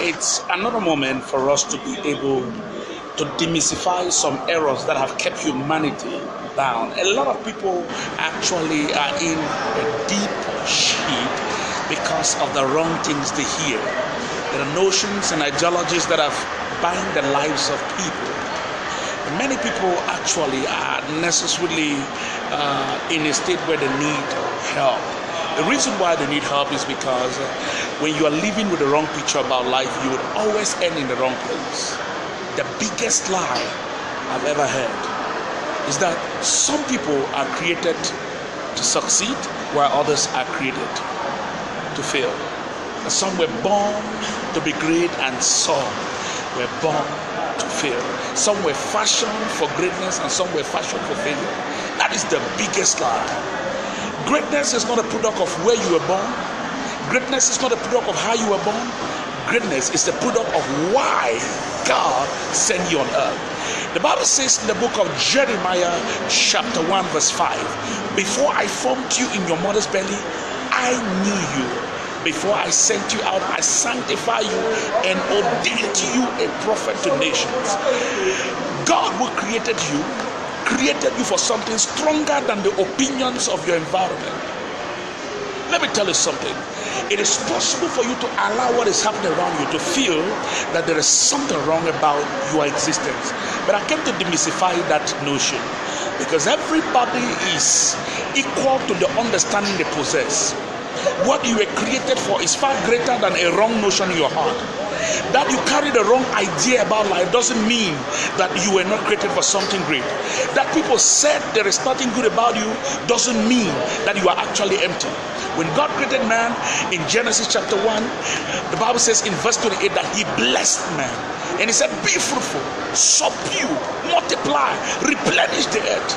It's another moment for us to be able to demystify some errors that have kept humanity down. A lot of people actually are in a deep shit because of the wrong things they hear. There are notions and ideologies that have bound the lives of people. And many people actually are necessarily in a state where they need help. The reason why they need help is because when you are living with the wrong picture about life, you would always end in the wrong place. The biggest lie I've ever heard is that some people are created to succeed while others are created to fail. Some were born to be great and some were born to fail. Some were fashioned for greatness and some were fashioned for failure. That is the biggest lie. Greatness is not a product of where you were born. Greatness is not a product of how you were born. Greatness is the product of why God sent you on earth. The Bible says in the book of Jeremiah chapter 1 verse 5, before I formed you in your mother's belly, I knew you. Before I sent you out, I sanctified you and ordained you a prophet to nations. God who created you for something stronger than the opinions of your environment. Let me tell you something. It is possible for you to allow what is happening around you to feel that there is something wrong about your existence. But I came to demystify that notion because everybody is equal to the understanding they possess. What you were created for is far greater than a wrong notion in your heart. That you carry the wrong idea about life doesn't mean that you were not created for something great. That people said there is nothing good about you doesn't mean that you are actually empty. When God created man in Genesis chapter 1, the Bible says in verse 28 that he blessed man. And he said, be fruitful, subdue, multiply, replenish the earth,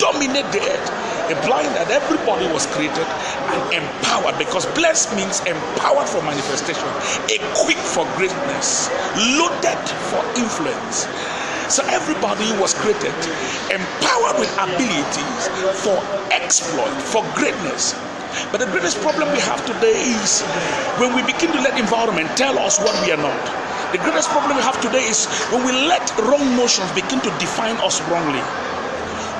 dominate the earth. Implying that everybody was created and empowered, because blessed means empowered for manifestation, equipped for greatness, loaded for influence. So everybody was created empowered with abilities for exploit, for greatness. But the greatest problem we have today is when we begin to let environment tell us what we are not. The greatest problem we have today is when we let wrong notions begin to define us wrongly.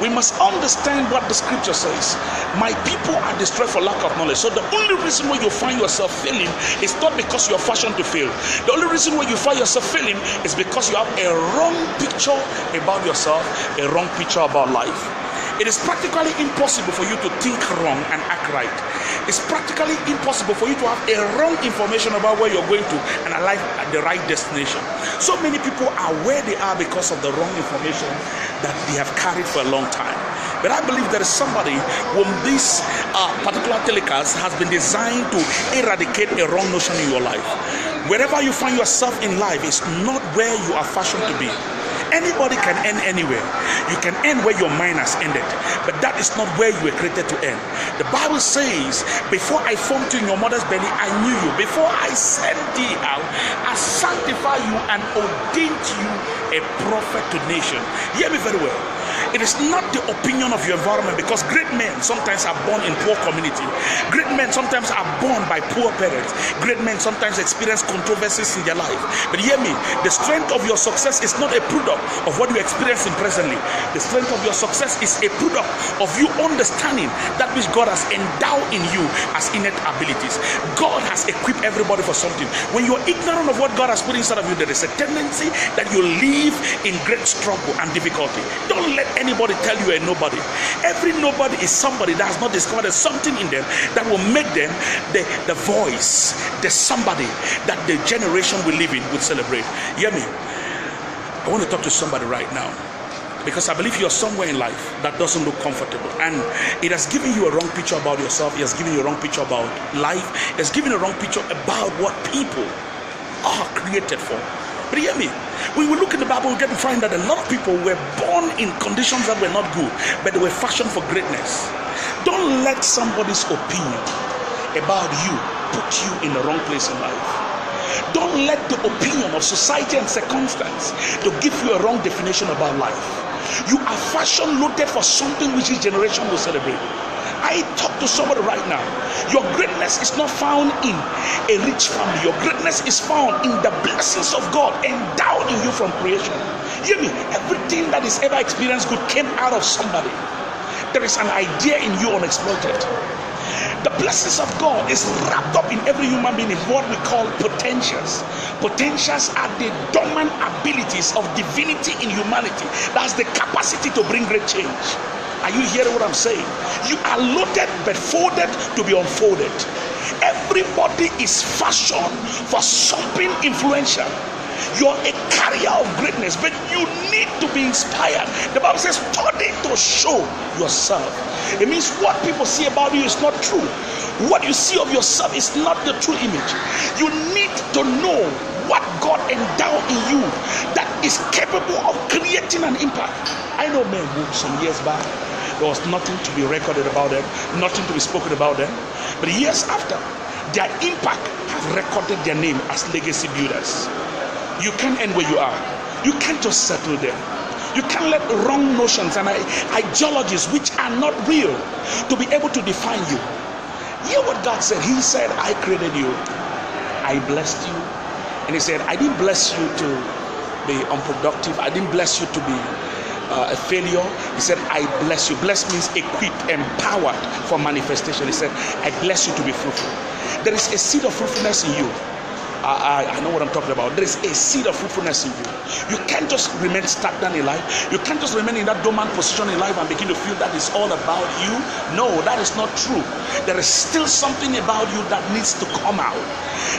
We must understand what the scripture says. My people are destroyed for lack of knowledge. So the only reason why you find yourself failing is not because you are fashioned to fail. The only reason why you find yourself failing is because you have a wrong picture about yourself, a wrong picture about life. It is practically impossible for you to think wrong and act right. It's practically impossible for you to have a wrong information about where you're going to and arrive at the right destination. So many people are where they are because of the wrong information that they have carried for a long time. But I believe there is somebody whom this particular telecast has been designed to eradicate a wrong notion in your life. Wherever you find yourself in life is not where you are fashioned to be. Anybody can end anywhere. You can end where your mind has ended, but that is not where you were created to end. The Bible says, before I formed you in your mother's belly, I knew you. Before I sent thee out, I sanctified you and ordained you a prophet to nation. Hear me very well. It is not the opinion of your environment, because great men sometimes are born in poor community. Great men sometimes are born by poor parents. Great men sometimes experience controversies in their life. But hear me, the strength of your success is not a product of what you experience in presently. The strength of your success is a product of you understanding that which God has endowed in you as innate abilities. God has equipped everybody for something. When you're ignorant of what God has put inside of you, there is a tendency that you live in great struggle and difficulty. Don't let anybody tell you a nobody. Every nobody is somebody that has not discovered something in them that will make them the voice, the somebody that the generation we live in would celebrate. Hear me? I want to talk to somebody right now, because I believe you're somewhere in life that doesn't look comfortable, and it has given you a wrong picture about yourself. It has given you a wrong picture about life. It has given you a wrong picture about what people are created for. But hear me, when we look in the Bible, we get to find that a lot of people were born in conditions that were not good, but they were fashioned for greatness. Don't let somebody's opinion about you put you in the wrong place in life. Don't let the opinion of society and circumstance to give you a wrong definition about life. You are fashion loaded for something which this generation will celebrate. I talk to somebody right now. Your greatness is not found in a rich family. Your greatness is found in the blessings of God endowed in you from creation. Hear me. Everything that is ever experienced good came out of somebody. There is an idea in you unexploited. The blessings of God is wrapped up in every human being in what we call potentials. Potentials are the dormant abilities of divinity in humanity. That's the capacity to bring great change. Are you hearing what I'm saying? You are loaded but folded to be unfolded. Everybody is fashioned for something influential. You're a carrier of greatness, but you need to be inspired. The Bible says, study to show yourself. It means what people see about you is not true. What you see of yourself is not the true image. You need to know what God endowed in you that is capable of creating an impact. I know men who some years back, there was nothing to be recorded about them, nothing to be spoken about them. But years after, their impact have recorded their name as legacy builders. You can't end where you are. You can't just settle there. You can't let wrong notions and ideologies which are not real to be able to define you. Hear what God said. He said, I created you. I blessed you. And he said, I didn't bless you to be unproductive. I didn't bless you to be a failure. He said, I bless you. Bless means equipped, empowered for manifestation. He said, I bless you to be fruitful. There is a seed of fruitfulness in you. I know what I'm talking about. There is a seed of fruitfulness in you. You can't just remain stagnant in life. You can't just remain in that dormant position in life and begin to feel that it's all about you. No, that is not true. There is still something about you that needs to come out.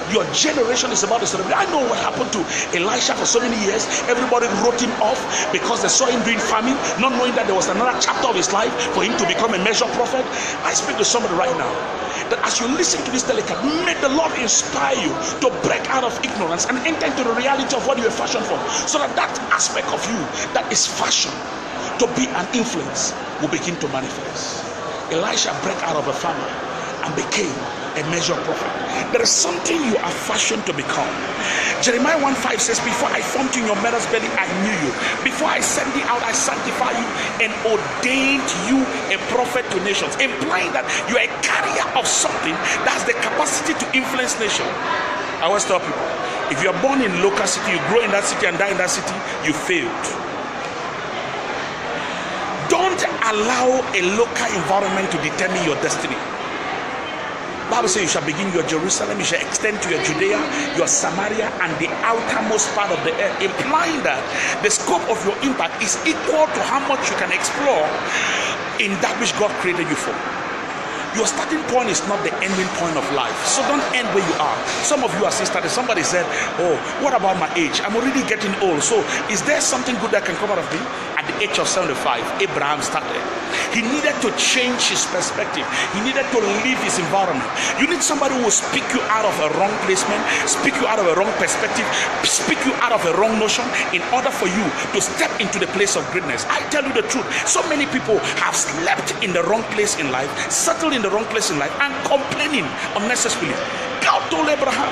Your generation is about to celebrate. I know what happened to Elisha for so many years. Everybody wrote him off because they saw him doing farming, not knowing that there was another chapter of his life for him to become a measured prophet. I speak to somebody right now that as you listen to this telecast, may the Lord inspire you to break out of ignorance and enter into the reality of what you are fashioned for, so that that aspect of you that is fashioned to be an influence will begin to manifest. Elisha broke out of a family and became a measured prophet. There is something you are fashioned to become. Jeremiah 1:5 says, before I formed you in your mother's belly, I knew you. Before I sent thee out, I sanctified you and ordained you a prophet to nations, implying that you are a carrier of something that has the capacity to influence nations. I always tell people, if you are born in a local city, you grow in that city and die in that city, you failed. Don't allow a local environment to determine your destiny. The Bible says you shall begin your Jerusalem, you shall extend to your Judea, your Samaria, and the outermost part of the earth, implying that the scope of your impact is equal to how much you can explore in that which God created you for. Your starting point is not the ending point of life. So don't end where you are. Some of you are still starting. Somebody said, oh, what about my age? I'm already getting old. So is there something good that can come out of me? At the age of 75, Abraham started. He needed to change his perspective. He needed to leave his environment. You need somebody who will speak you out of a wrong placement, speak you out of a wrong perspective, speak you out of a wrong notion in order for you to step into the place of greatness. I tell you the truth. So many people have slept in the wrong place in life, settled in the wrong place in life, and complaining unnecessarily. God told Abraham,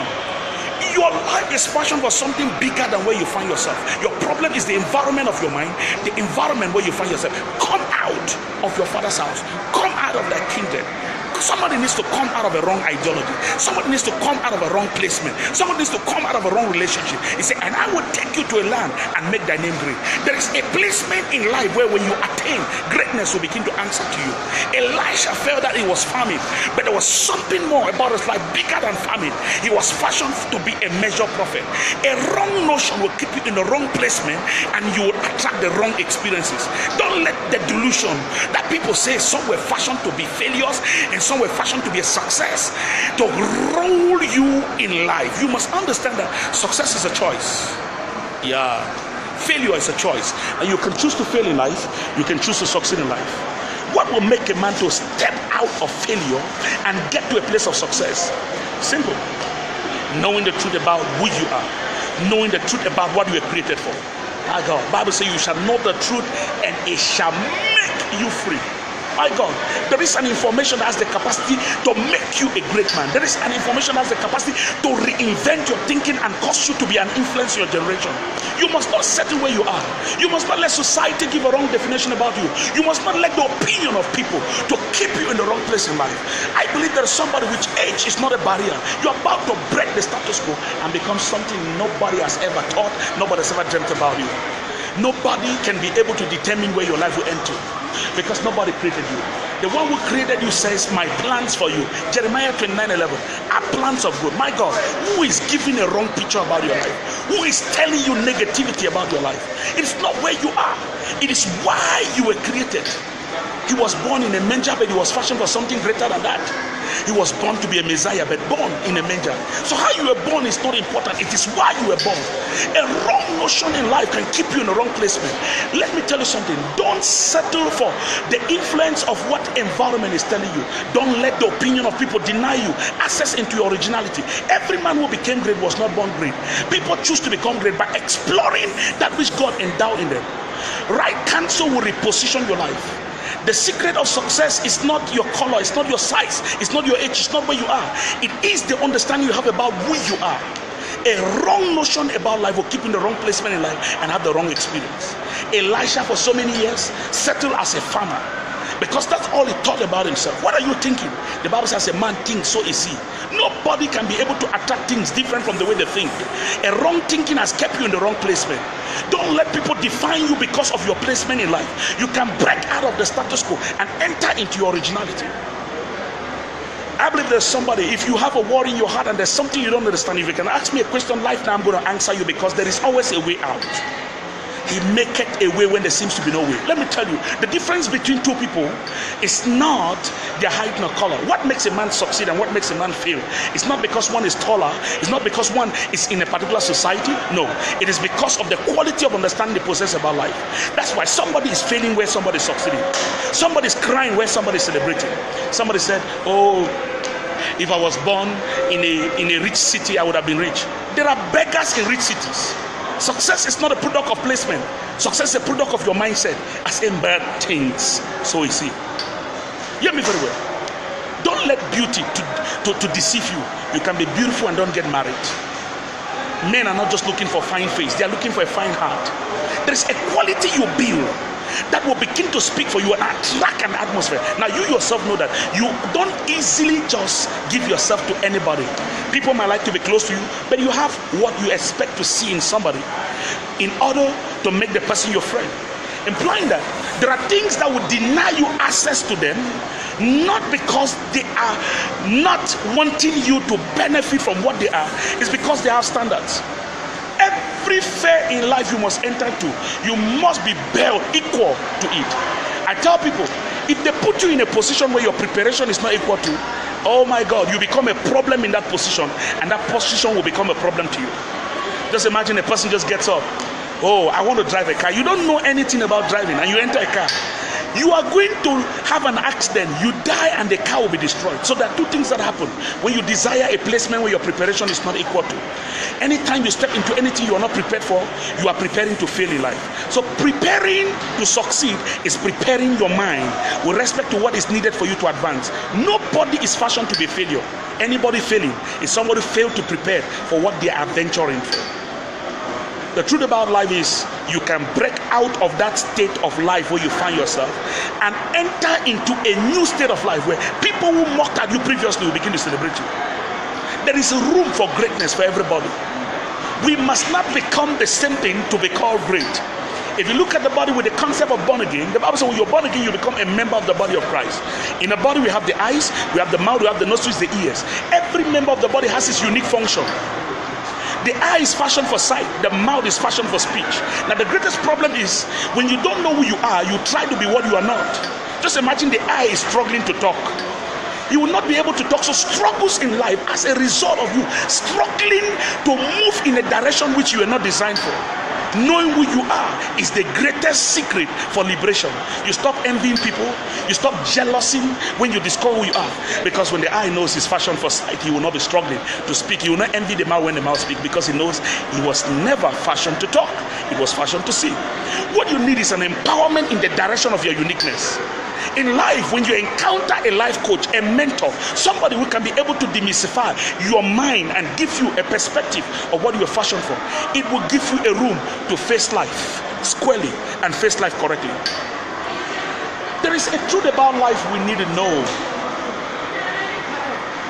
your life is fashioned for something bigger than where you find yourself. Your problem is the environment of your mind, the environment where you find yourself. Come out of your father's house. Come out of that kingdom. Somebody needs to come out of a wrong ideology. Somebody needs to come out of a wrong placement. Somebody needs to come out of a wrong relationship. He said, and I will take you to a land and make thy name great. There is a placement in life where when you attain, greatness will begin to answer to you. Elisha felt that he was farming, but there was something more about his life bigger than farming. He was fashioned to be a measured prophet. A wrong notion will keep you in the wrong placement and you will attract the wrong experiences. Don't let the delusion that people say some were fashioned to be failures and some were fashioned to be a success to roll you in life. You must understand that success is a choice. Yeah, failure is a choice, and you can choose to fail in life, you can choose to succeed in life. What will make a man to step out of failure and get to a place of success? Simple. Knowing the truth about who you are, knowing the truth about what you were created for. My God, Bible says you shall know the truth and it shall make you free. My God, there is an information that has the capacity to make you a great man. There is an information that has the capacity to reinvent your thinking and cause you to be an influence in your generation. You must not settle where you are. You must not let society give a wrong definition about you. You must not let the opinion of people to keep you in the wrong place in life. I believe there is somebody which age is not a barrier. You're about to break the status quo and become something nobody has ever thought, nobody has ever dreamt about you. Nobody can be able to determine where your life will enter, because nobody created you. The one who created you says, my plans for you, Jeremiah 29:11, are plans of good. My God, who is giving a wrong picture about your life? Who is telling you negativity about your life? It's not where you are. It is why you were created. He was born in a manger, but he was fashioned for something greater than that. He was born to be a Messiah, but born in a manger. So how you were born is not important. It is why you were born. A wrong notion in life can keep you in the wrong placement. Let me tell you something. Don't settle for the influence of what environment is telling you. Don't let the opinion of people deny you access into your originality. Every man who became great was not born great. People choose to become great by exploring that which God endowed in them. Right counsel will reposition your life. The secret of success is not your color, it's not your size, it's not your age, it's not where you are. It is the understanding you have about who you are. A wrong notion about life will keep you in the wrong placement in life and have the wrong experience. Elisha, for so many years, settled as a farmer because that's all he thought about himself. What are you thinking? The Bible says a man thinks, so is he. Nobody can be able to attract things different from the way they think. A wrong thinking has kept you in the wrong placement. Don't let people define you because of your placement in life. You can break out of the status quo and enter into your originality. I believe there's somebody, if you have a worry in your heart and there's something you don't understand, if you can ask me a question live now, I'm going to answer you, because there is always a way out. He maketh a way when there seems to be no way. Let me tell you, the difference between two people is not their height nor color. What makes a man succeed and what makes a man fail? It's not because one is taller. It's not because one is in a particular society. No, it is because of the quality of understanding they possess about life. That's why somebody is failing where somebody is succeeding. Somebody is crying where somebody is celebrating. Somebody said, oh, if I was born in a rich city, I would have been rich. There are beggars in rich cities. Success is not a product of placement. Success is a product of your mindset. As in bad things, so is he. Hear me very well. Don't let beauty to deceive you. You can be beautiful and don't get married. Men are not just looking for fine face. They are looking for a fine heart. There is a quality you build that will begin to speak for you and attract an atmosphere. Now you yourself know that you don't easily just give yourself to anybody. People might like to be close to you, but you have what you expect to see in somebody in order to make the person your friend. Implying that there are things that would deny you access to them, not because they are not wanting you to benefit from what they are, it's because they have standards. Every fair in life you must enter to, you must be held equal to it. I tell people, if they put you in a position where your preparation is not equal to, oh my God, you become a problem in that position, and that position will become a problem to you. Just imagine a person just gets up. Oh, I want to drive a car. You don't know anything about driving, and you enter a car. You are going to have an accident. You die and the car will be destroyed. So there are two things that happen when you desire a placement where your preparation is not equal to. Anytime you step into anything you are not prepared for, you are preparing to fail in life. So preparing to succeed is preparing your mind with respect to what is needed for you to advance. Nobody is fashioned to be a failure. Anybody failing is somebody who failed to prepare for what they are venturing for. The truth about life is you can break out of that state of life where you find yourself and enter into a new state of life where people who mocked at you previously will begin to celebrate you. There is a room for greatness for everybody. We must not become the same thing to be called great. If you look at the body with the concept of born again, the Bible says when you're born again, you become a member of the body of Christ. In the body, we have the eyes, we have the mouth, we have the nostrils, the ears. Every member of the body has its unique function. The eye is fashioned for sight, the mouth is fashioned for speech. Now the greatest problem is when you don't know who you are, you try to be what you are not. Just imagine the eye is struggling to talk. You will not be able to talk. So struggles in life as a result of you struggling to move in a direction which you are not designed for. Knowing who you are is the greatest secret for liberation. You stop envying people, you stop jealousy when you discover who you are. Because when the eye knows his fashion for sight, he will not be struggling to speak. He will not envy the mouth when the mouth speaks, because he knows he was never fashioned to talk. It was fashioned to see. What you need is an empowerment in the direction of your uniqueness. In life, when you encounter a life coach, a mentor, somebody who can be able to demystify your mind and give you a perspective of what you are fashioned for, it will give you a room to face life squarely and face life correctly. There is a truth about life we need to know.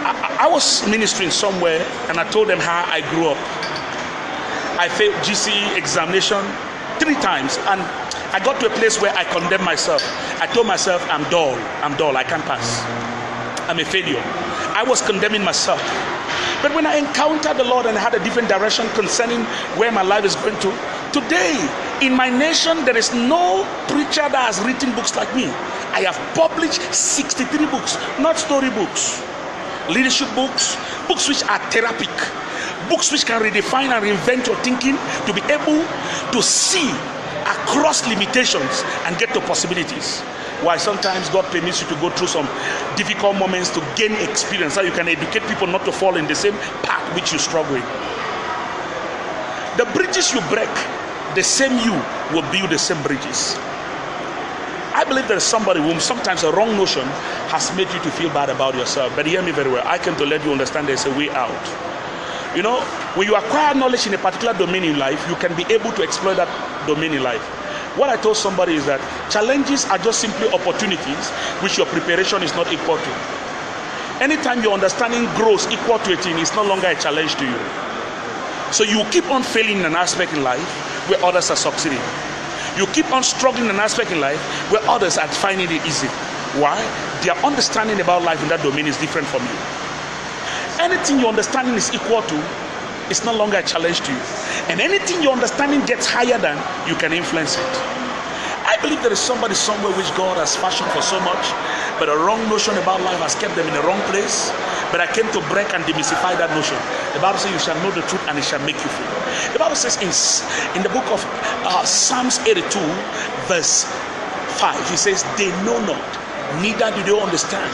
I was ministering somewhere and I told them how I grew up. I failed GCE examination 3 times and I got to a place where I condemned myself. I told myself, I'm dull, I can't pass. I'm a failure. I was condemning myself. But when I encountered the Lord and had a different direction concerning where my life is going to, today in my nation there is no preacher that has written books like me. I have published 63 books, not story books, leadership books, books which are therapeutic, books which can redefine and reinvent your thinking to be able to see across limitations and get to possibilities. Why sometimes God permits you to go through some difficult moments to gain experience, so you can educate people not to fall in the same path which you struggle with. The bridges you break, the same you will build the same bridges. I believe there is somebody whom sometimes a wrong notion has made you to feel bad about yourself. But hear me very well. I came to let you understand there's a way out. You know, when you acquire knowledge in a particular domain in life, you can be able to exploit that domain in life. What I told somebody is that challenges are just simply opportunities which your preparation is not equal to. Anytime your understanding grows equal to a thing, it's no longer a challenge to you. So you keep on failing in an aspect in life where others are succeeding. You keep on struggling in an aspect in life where others are finding it easy. Why? Their understanding about life in that domain is different from you. Anything your understanding is equal to, it's no longer a challenge to you. And anything your understanding gets higher than, you can influence it. I believe there is somebody somewhere which God has fashioned for so much, but a wrong notion about life has kept them in the wrong place. But I came to break and demystify that notion. The Bible says you shall know the truth and it shall make you free. The Bible says in the book of Psalms 82 verse 5, he says, they know not, neither do they understand,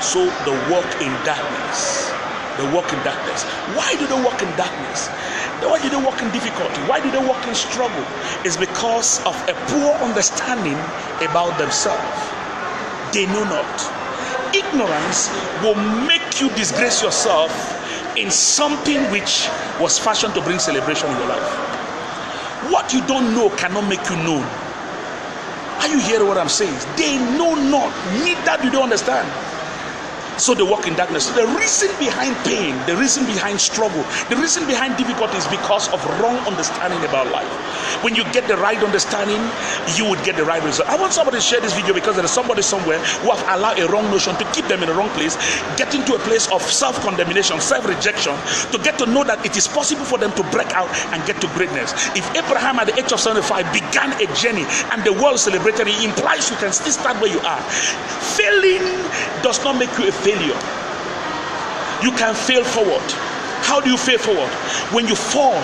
so they walk in darkness. They walk in darkness. Why do they walk in darkness? Why do they walk in difficulty? Why do they walk in struggle? It's because of a poor understanding about themselves. They know not. Ignorance will make you disgrace yourself in something which was fashioned to bring celebration in your life. What you don't know cannot make you known. Are you hearing what I'm saying? They know not, neither do they understand. So they walk in darkness. So the reason behind pain, the reason behind struggle, the reason behind difficulty is because of wrong understanding about life. When you get the right understanding, you would get the right result. I want somebody to share this video because there is somebody somewhere who have allowed a wrong notion to keep them in the wrong place, getting to a place of self-condemnation, self-rejection, to get to know that it is possible for them to break out and get to greatness. If Abraham at the age of 75 began a journey and the world celebrated, it implies you can still start where you are. Failing does not make you a failure. You can fail forward. How do you fail forward? When you fall,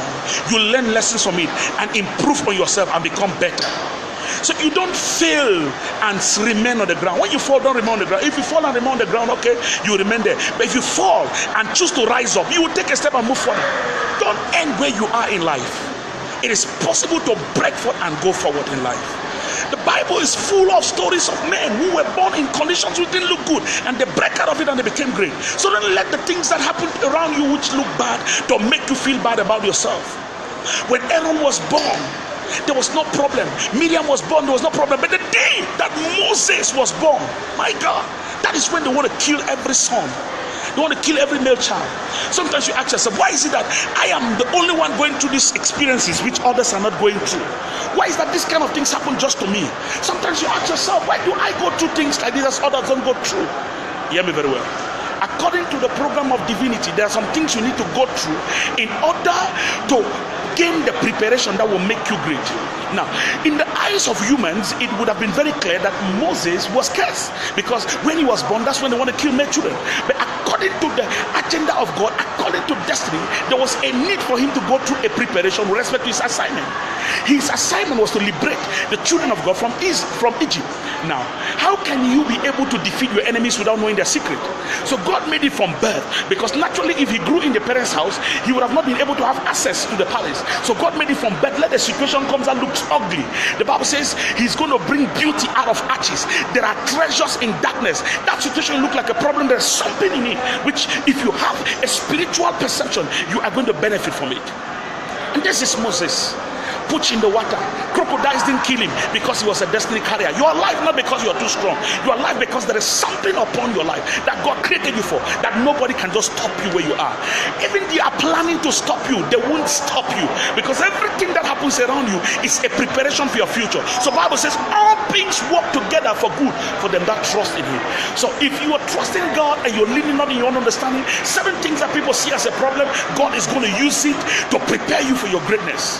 you learn lessons from it and improve on yourself and become better. So you don't fail and remain on the ground. When you fall, don't remain on the ground. If you fall and remain on the ground, okay, you remain there. But if you fall and choose to rise up, you will take a step and move forward. Don't end where you are in life. It is possible to break forth and go forward in life. The Bible is full of stories of men who were born in conditions which didn't look good, and they break out of it and they became great. So don't let the things that happen around you which look bad to make you feel bad about yourself. When Aaron was born, there was no problem. Miriam was born, there was no problem. But the day that Moses was born, my God, that is when they want to kill every son. They want to kill every male child. Sometimes you ask yourself, why is it that I am the only one going through these experiences which others are not going through? Why is that this kind of things happen just to me? Sometimes you ask yourself, why do I go through things like this as others don't go through? Hear me very well. According to the program of divinity, there are some things you need to go through in order to gain the preparation that will make you great. Now, in the eyes of humans, it would have been very clear that Moses was cursed, because when he was born, that's when they want to kill male children. But according to the agenda of God, according to destiny, there was a need for him to go through a preparation with respect to his assignment. His assignment was to liberate the children of God from Egypt. Now, how can you be able to defeat your enemies without knowing their secret? So God made it from birth, because naturally if he grew in the parents' house, he would have not been able to have access to the palace. So God made it from birth. Let the situation comes that looks ugly. The Bible says he's going to bring beauty out of ashes. There are treasures in darkness. That situation look like a problem. There's something in it which, if you have a spiritual perception, you are going to benefit from it. And this is Moses. Put in the water. Crocodiles didn't kill him because he was a destiny carrier. You are alive not because you are too strong. You are alive because there is something upon your life that God created you for, that nobody can just stop you where you are. Even they are planning to stop you, they won't stop you, because everything that happens around you is a preparation for your future. So Bible says all things work together for good for them that trust in him. So if you are trusting God and you're leaning not in your own understanding, 7 things that people see as a problem, God is going to use it to prepare you for your greatness.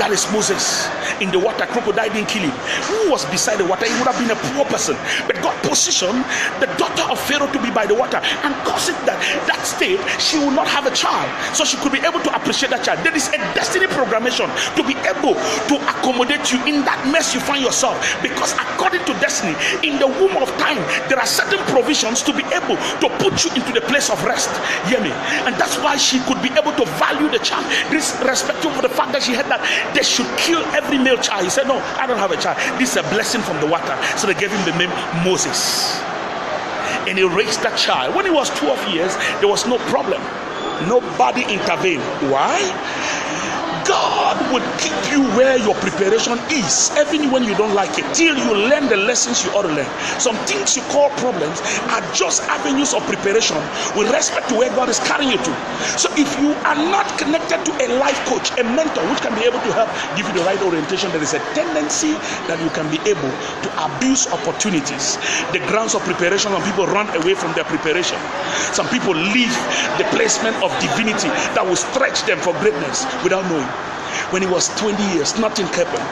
That is Moses in the water. Crocodile didn't kill him. Who was beside the water? He would have been a poor person, but God positioned the daughter of Pharaoh to be by the water and caused it that state she will not have a child, so she could be able to appreciate that child. There is a destiny programmation to be able to accommodate you in that mess you find yourself, because according to destiny, in the womb of time, there are certain provisions to be able to put you into the place of rest. Hear me? And that's why she could be able to value the child, irrespective of the fact that she had that they should kill every male child. He said, no, I don't have a child. This is a blessing from the water. So they gave him the name Moses. And he raised that child. When he was 12 years, there was no problem. Nobody intervened. Why? God would keep you where your preparation is, even when you don't like it, till you learn the lessons you ought to learn. Some things you call problems are just avenues of preparation with respect to where God is carrying you to. So if you are not connected to a life coach, a mentor, which can be able to help give you the right orientation, there is a tendency that you can be able to abuse opportunities. The grounds of preparation, when people run away from their preparation. Some people leave the placement of divinity that will stretch them for greatness without knowing. When he was 20 years, nothing happened.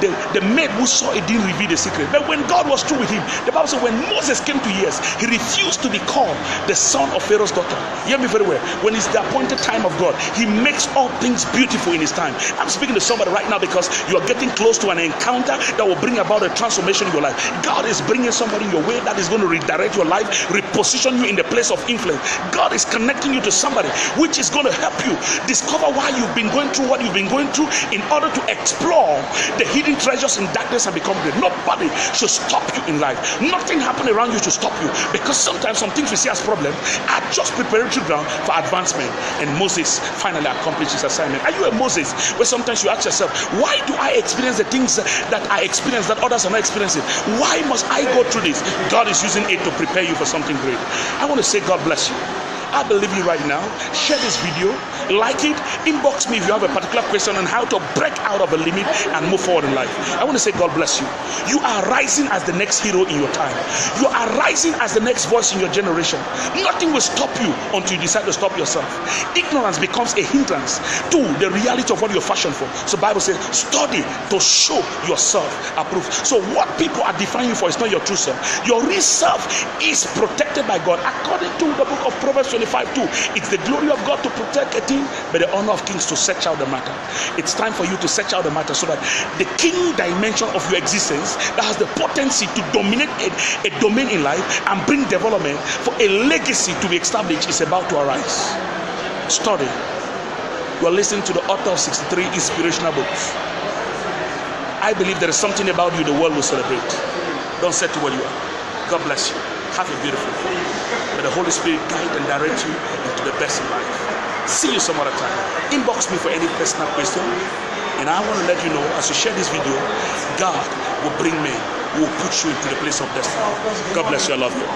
The maid who saw it didn't reveal the secret. But when God was through with him, the Bible said when Moses came to years, he refused to be called the son of Pharaoh's daughter. Hear me very well. When it's the appointed time of God, he makes all things beautiful in his time. I'm speaking to somebody right now because you are getting close to an encounter that will bring about a transformation in your life. God is bringing somebody in your way that is going to redirect your life, reposition you in the place of influence. God is connecting you to somebody which is going to help you discover why you've been going through what you've been going through, in order to explore the hidden treasures in darkness and become great. Nobody should stop you in life. Nothing happening around you to stop you, because sometimes some things we see as problems are just preparatory ground for advancement. And Moses finally accomplished his assignment. Are you a Moses where sometimes you ask yourself, why do I experience the things that I experience that others are not experiencing? Why must I go through this? God is using it to prepare you for something great. I want to say God bless you. I believe you right now. Share this video, like it, inbox me if you have a particular question on how to break out of a limit and move forward in life. I want to say God bless you. You are rising as the next hero in your time. You are rising as the next voice in your generation. Nothing will stop you until you decide to stop yourself. Ignorance becomes a hindrance to the reality of what you're fashioned for. So the Bible says, study to show yourself approved. So what people are defining you for is not your true self. Your real self is protected by God. According to the book of Proverbs 25:2, it's the glory of God to protect a thing, but the honor of kings to search out the matter. It's time for you to search out the matter so that the king dimension of your existence that has the potency to dominate a domain in life and bring development for a legacy to be established is about to arise. Study. You are listening to the author of 63 inspirational books. I believe there is something about you the world will celebrate. Don't settle where you are. God bless you. Have a beautiful day. May the Holy Spirit guide and direct you into the best in life. See you some other time. Inbox me for any personal question. And I want to let you know, as you share this video, God will bring men who will put you into the place of destiny. God bless you. I love you.